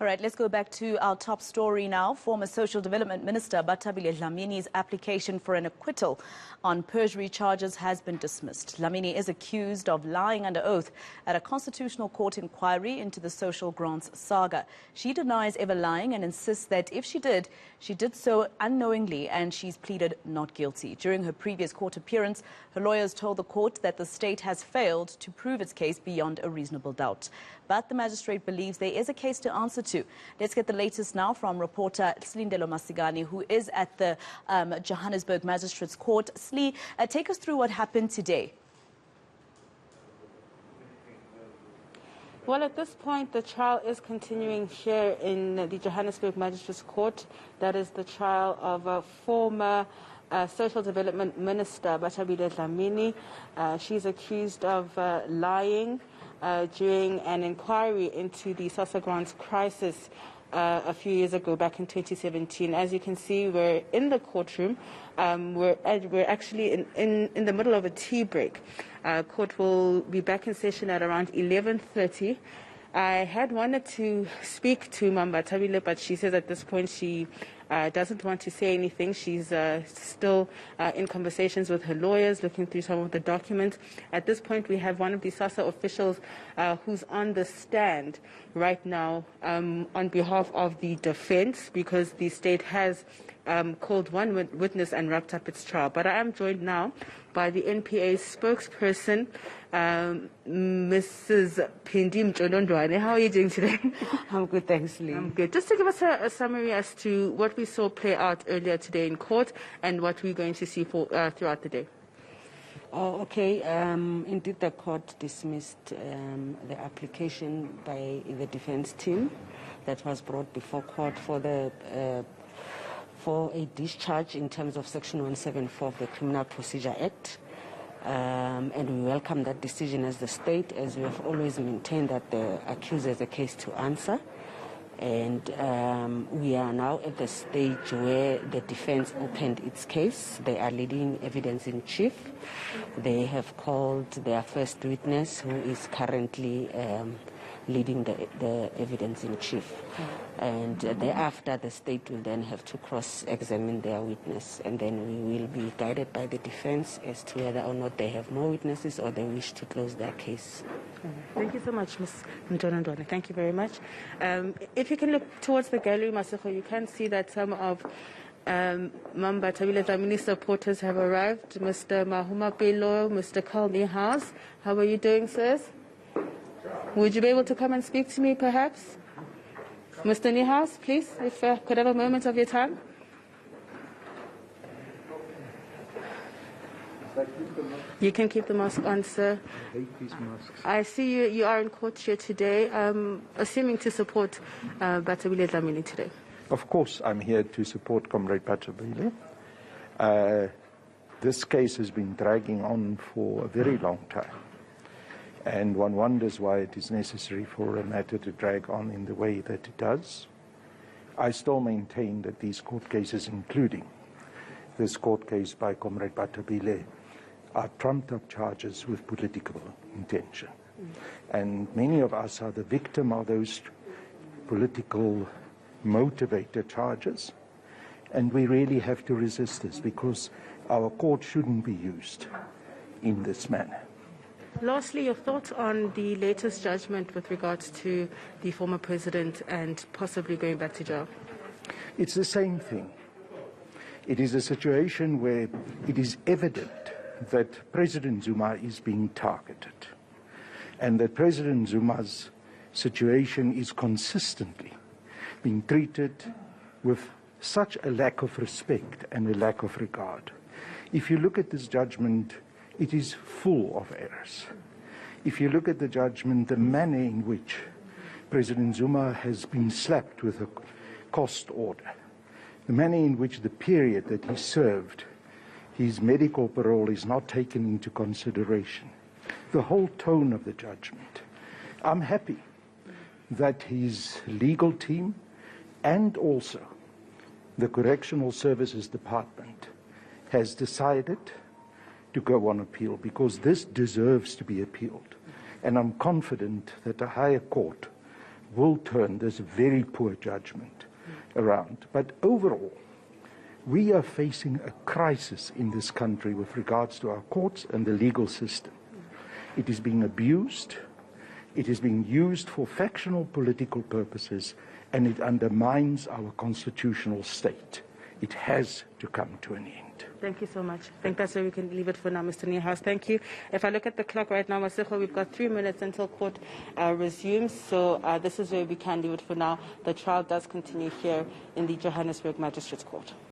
All right, let's go back to our top story now. Former Social Development Minister Bathabile Dlamini's application for an acquittal on perjury charges has been dismissed. Dlamini is accused of lying under oath at a constitutional court inquiry into the social grants saga. She denies ever lying and insists that if she did so unknowingly, and she's pleaded not guilty. During her previous court appearance, her lawyers told the court that the state has failed to prove its case beyond a reasonable doubt. But the magistrate believes there is a case to answer to. Let's get the latest now from reporter Silindelo Masikane, who is at the Johannesburg Magistrates Court. Sli, take us through what happened today. Well, at this point, the trial is continuing here in the Johannesburg Magistrates Court. That is the trial of a former Social Development Minister, Bathabile Dlamini. She's accused of lying during an inquiry into the SASSA grants crisis a few years ago, back in 2017. As you can see, we're in the courtroom. We're actually in the middle of a tea break. Court will be back in session at around 11:30. I had wanted to speak to Bathabile, but she says at this point she doesn't want to say anything. She's still in conversations with her lawyers, looking through some of the documents. At this point, we have one of the SASSA officials who's on the stand right now on behalf of the defense, because the state has called one witness and wrapped up its trial. But I am joined now by the NPA spokesperson, Mrs. Pindim Chonondwane. How are you doing today? I'm good, thanks, Lee. I'm good. Just to give us a summary as to what we saw play out earlier today in court and what we're going to see throughout the day. Oh, okay. Indeed, the court dismissed the application by the defense team that was brought before court for a discharge in terms of Section 174 of the Criminal Procedure Act. And we welcome that decision as the state, as we have always maintained that the accused has a case to answer. And we are now at the stage where the defense opened its case. They are leading evidence in chief. They have called their first witness, who is currently leading the evidence in chief. And thereafter, the state will then have to cross-examine their witness, and then we will be guided by the defense as to whether or not they have more witnesses or they wish to close their case. Thank you so much, Ms. Mjonondwane. Thank you very much. If you can look towards the gallery, Masiko, you can see that some of Bathabile Dlamini supporters have arrived. Mr. Mahuma Pelo, Mr. Carl Niehaus. How are you doing, sirs? Would you be able to come and speak to me, perhaps? Mr. Niehaus, please, if I could have a moment of your time. You can keep the mask on, sir. I hate these masks. I see you are in court here today, assuming to support Bathabile Dlamini today. Of course, I'm here to support Comrade Bathabile. This case has been dragging on for a very long time. And one wonders why it is necessary for a matter to drag on in the way that it does. I still maintain that these court cases, including this court case by Comrade Bathabile, are trumped-up charges with political intention. And many of us are the victim of those political motivated charges. And we really have to resist this, because our court shouldn't be used in this manner. Lastly, your thoughts on the latest judgment with regards to the former president and possibly going back to jail? It's the same thing. It is a situation where it is evident that President Zuma is being targeted, and that President Zuma's situation is consistently being treated with such a lack of respect and a lack of regard. If you look at this judgment, it is full of errors. If you look at the judgment, the manner in which President Zuma has been slapped with a cost order, the manner in which the period that he served, his medical parole is not taken into consideration, the whole tone of the judgment. I'm happy that his legal team and also the Correctional Services Department has decided to go on appeal, because this deserves to be appealed. And I'm confident that the higher court will turn this very poor judgment around. But overall, we are facing a crisis in this country with regards to our courts and the legal system. It is being abused, it is being used for factional political purposes, and it undermines our constitutional state. It has to come to an end. Thank you so much. I think that's where we can leave it for now, Mr. Niehaus. Thank you. If I look at the clock right now, Masego, we've got 3 minutes until court resumes. So this is where we can leave it for now. The trial does continue here in the Johannesburg Magistrates Court.